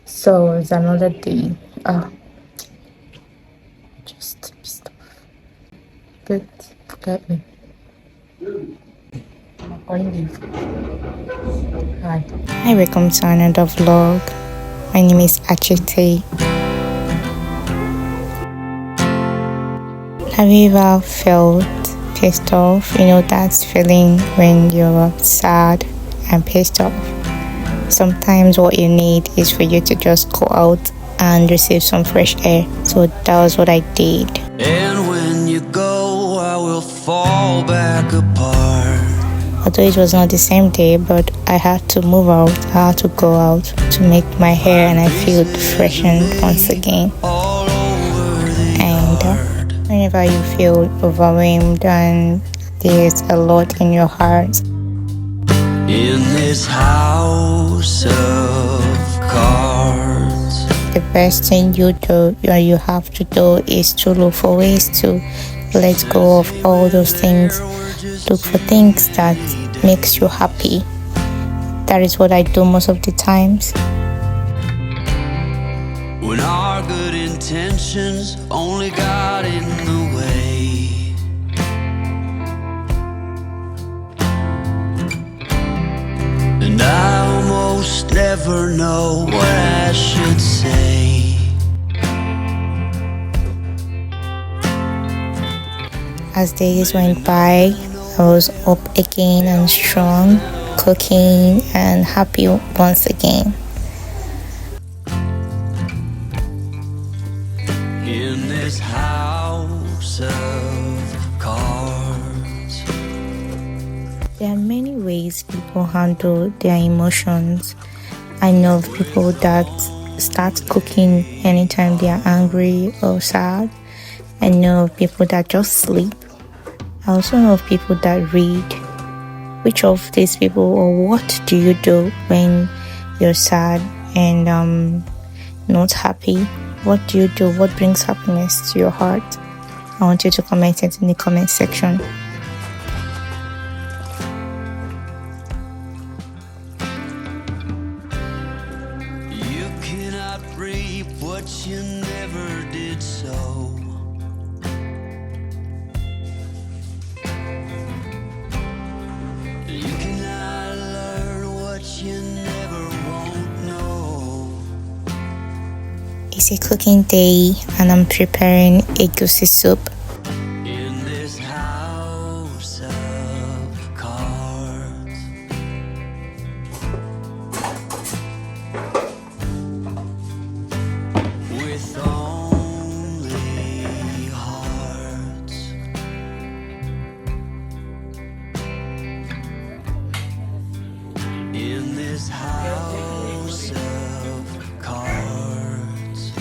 So it's another day. Just pissed off. But look me. Hi. Hi, welcome to another vlog. My name is Achite. Have you ever felt pissed off? You know that feeling when you're sad and pissed off. Sometimes what you need is for you to just go out and receive some fresh air. So that was what I did. And when you go, I will fall back apart. Although it was not the same day, but I had to move out. I had to go out to make my hair, and I feel freshened once again. And whenever you feel overwhelmed and there's a lot in your heart, in this house of cards, the best thing you have to do is to look for ways to let go of all those things. Look for things that makes you happy. That is what I do most of the times. when our good intentions only got in the way. And I almost never know what I should say. As days went by, I was up again and strong, cooking and happy once again. In this house of cards, There are many ways people handle their emotions. I know of people that start cooking anytime they are angry or sad. I know of people that just sleep. I also know of people that read. Which of these people, or what do you do when you're sad and not happy? What do you do? What brings happiness to your heart? I want you to comment it in the comment section. you cannot reap what you never did sow. You cannot learn what you never won't know. It's a cooking day and I'm preparing Egusi soup. In this house of cards, with only hearts. In this house of cards,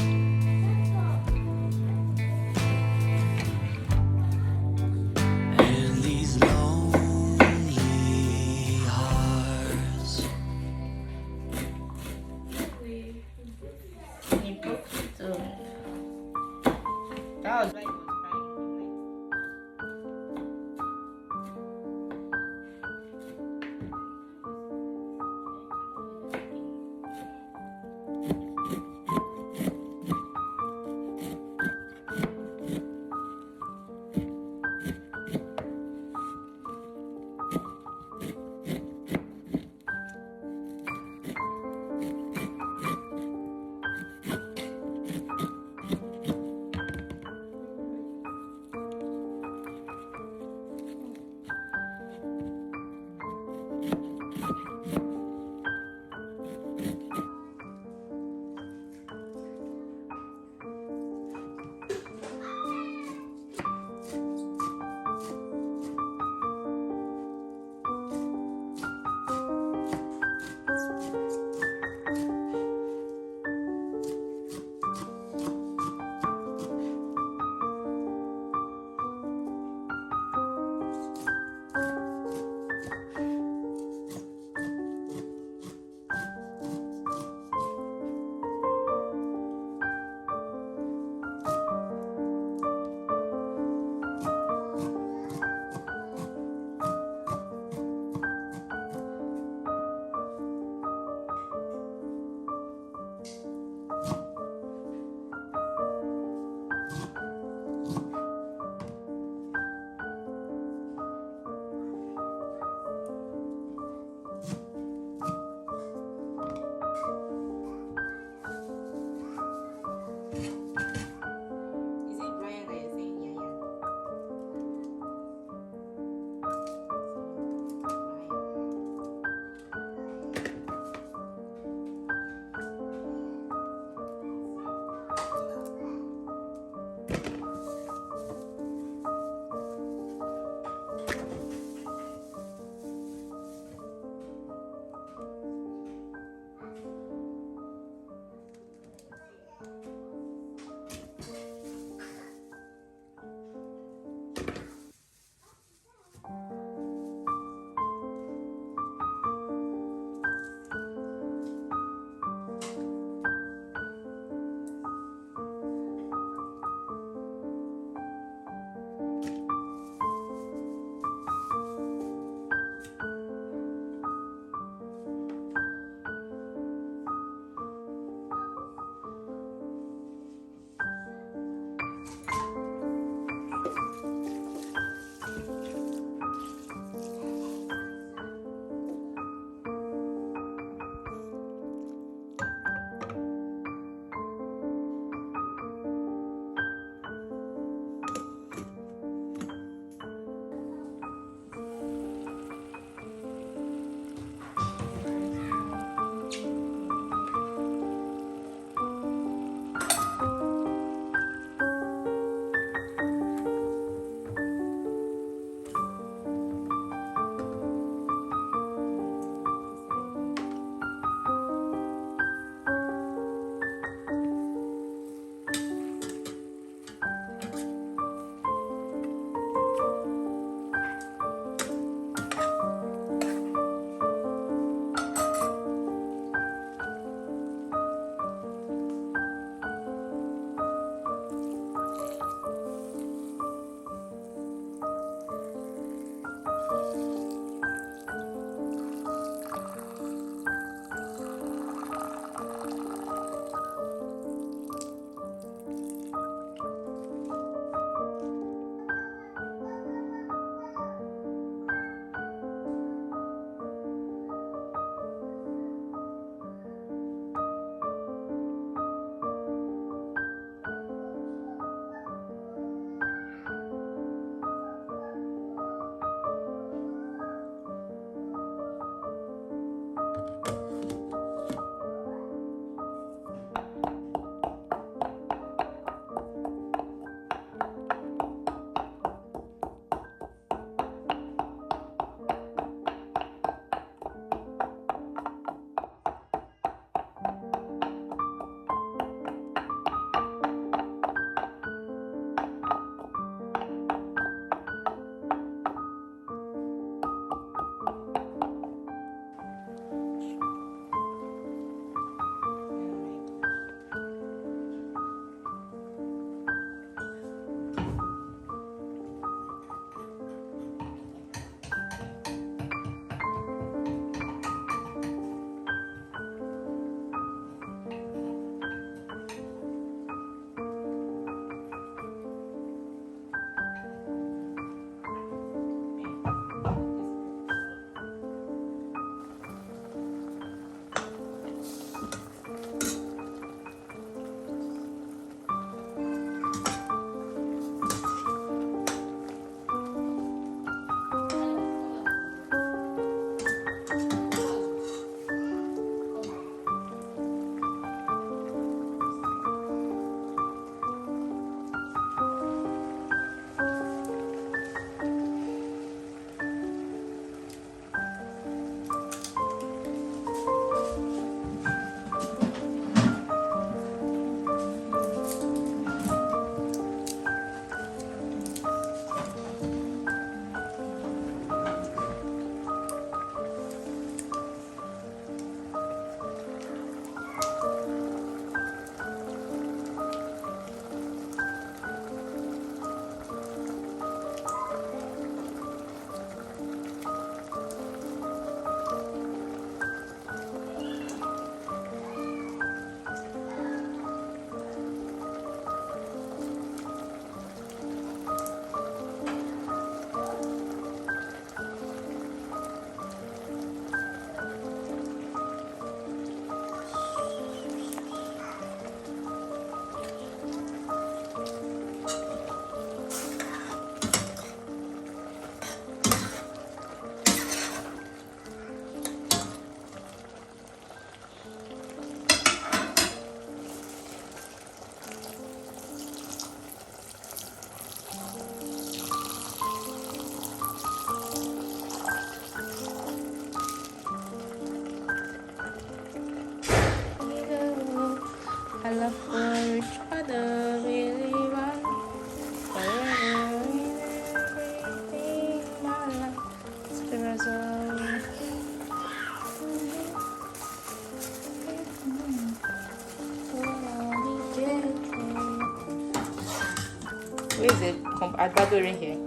Where's the agbado in here?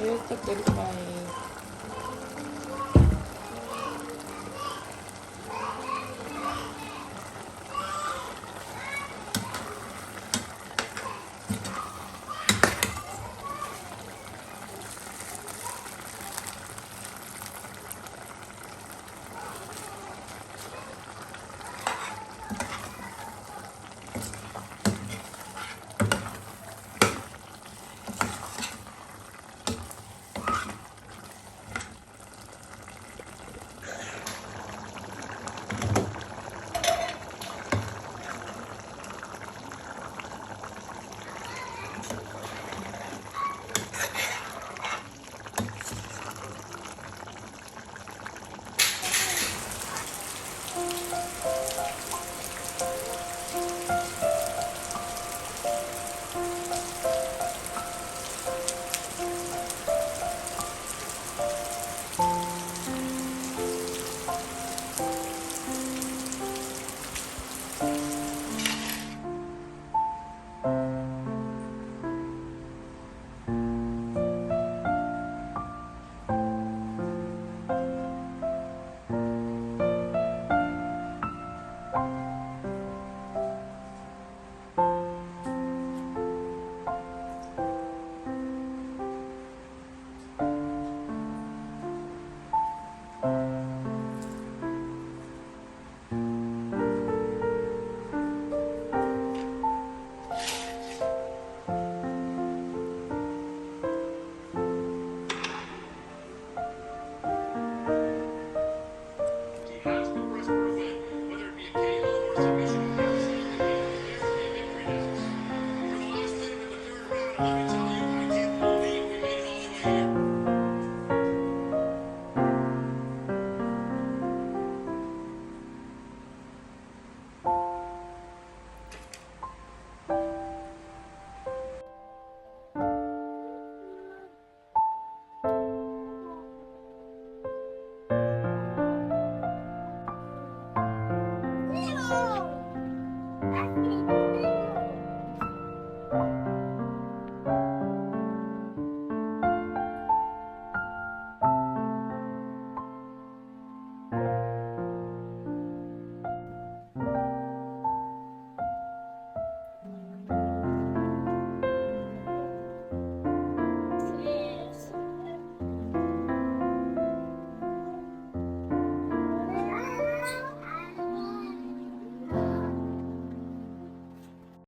Io sto per fare